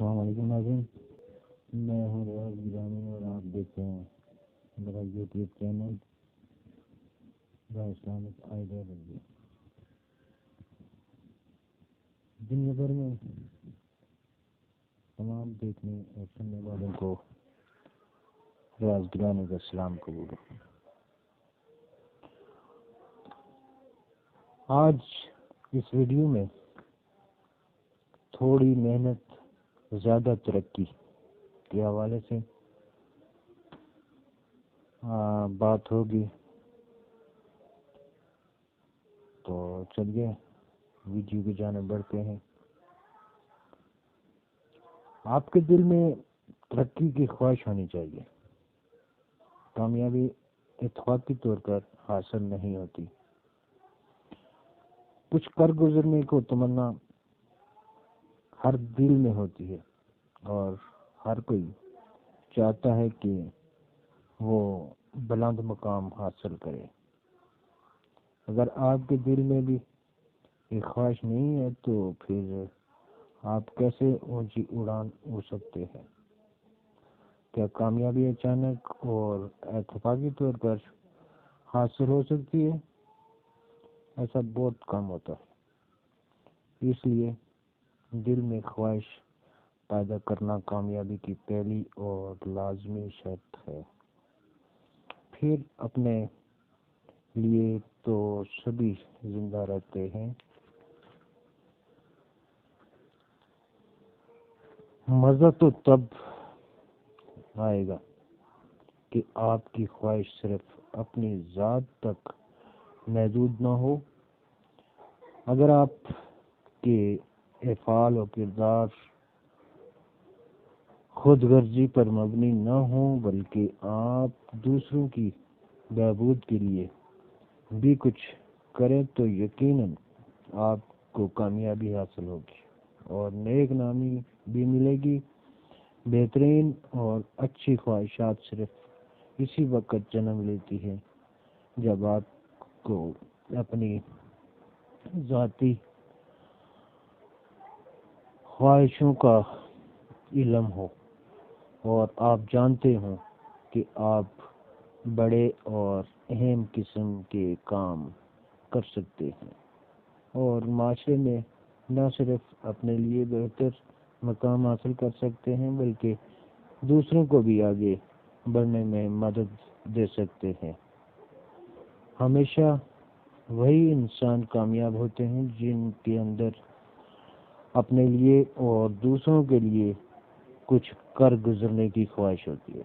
السلام علیکم ناظرین، میں ہوں ریاض گرامی اور آپ دیکھتے ہیں میرا YouTube channel the Islamic ideology. دنیا بھر میں تمام دیکھنے اور سننے والوں کو ریاض گرامی کا سلام قبول ہے۔ آج اس ویڈیو میں تھوڑی محنت زیادہ ترقی کے حوالے سے بات ہوگی، تو چلیے ویڈیو کی جانب بڑھتے ہیں۔ آپ کے دل میں ترقی کی خواہش ہونی چاہیے۔ کامیابی اتفاقی طور پر حاصل نہیں ہوتی، کچھ کر گزرنے کو تمنا ہر دل میں ہوتی ہے اور ہر کوئی چاہتا ہے کہ وہ بلند مقام حاصل کرے۔ اگر آپ کے دل میں بھی یہ خواہش نہیں ہے تو پھر آپ کیسے اونچی اڑان اڑ سکتے ہیں؟ کیا کامیابی اچانک اور اتفاقی طور پر حاصل ہو سکتی ہے؟ ایسا بہت کم ہوتا ہے۔ اس لیے دل میں خواہش پیدا کرنا کامیابی کی پہلی اور لازمی شرط ہے۔ پھر اپنے لیے تو سبھی زندہ رہتے ہیں۔ مزہ تو تب آئے گا کہ آپ کی خواہش صرف اپنی ذات تک محدود نہ ہو۔ اگر آپ کے افعال و کردار خود غرضی پر مبنی نہ ہوں بلکہ آپ دوسروں کی بہبود کے لیے بھی کچھ کریں تو یقیناً آپ کو کامیابی حاصل ہوگی اور نیک نامی بھی ملے گی۔ بہترین اور اچھی خواہشات صرف اسی وقت جنم لیتی ہے جب آپ کو اپنی ذاتی خواہشوں کا علم ہو اور آپ جانتے ہوں کہ آپ بڑے اور اہم قسم کے کام کر سکتے ہیں اور معاشرے میں نہ صرف اپنے لیے بہتر مقام حاصل کر سکتے ہیں بلکہ دوسروں کو بھی آگے بڑھنے میں مدد دے سکتے ہیں۔ ہمیشہ وہی انسان کامیاب ہوتے ہیں جن کے اندر اپنے لیے اور دوسروں کے لیے کچھ کر گزرنے کی خواہش ہوتی ہے۔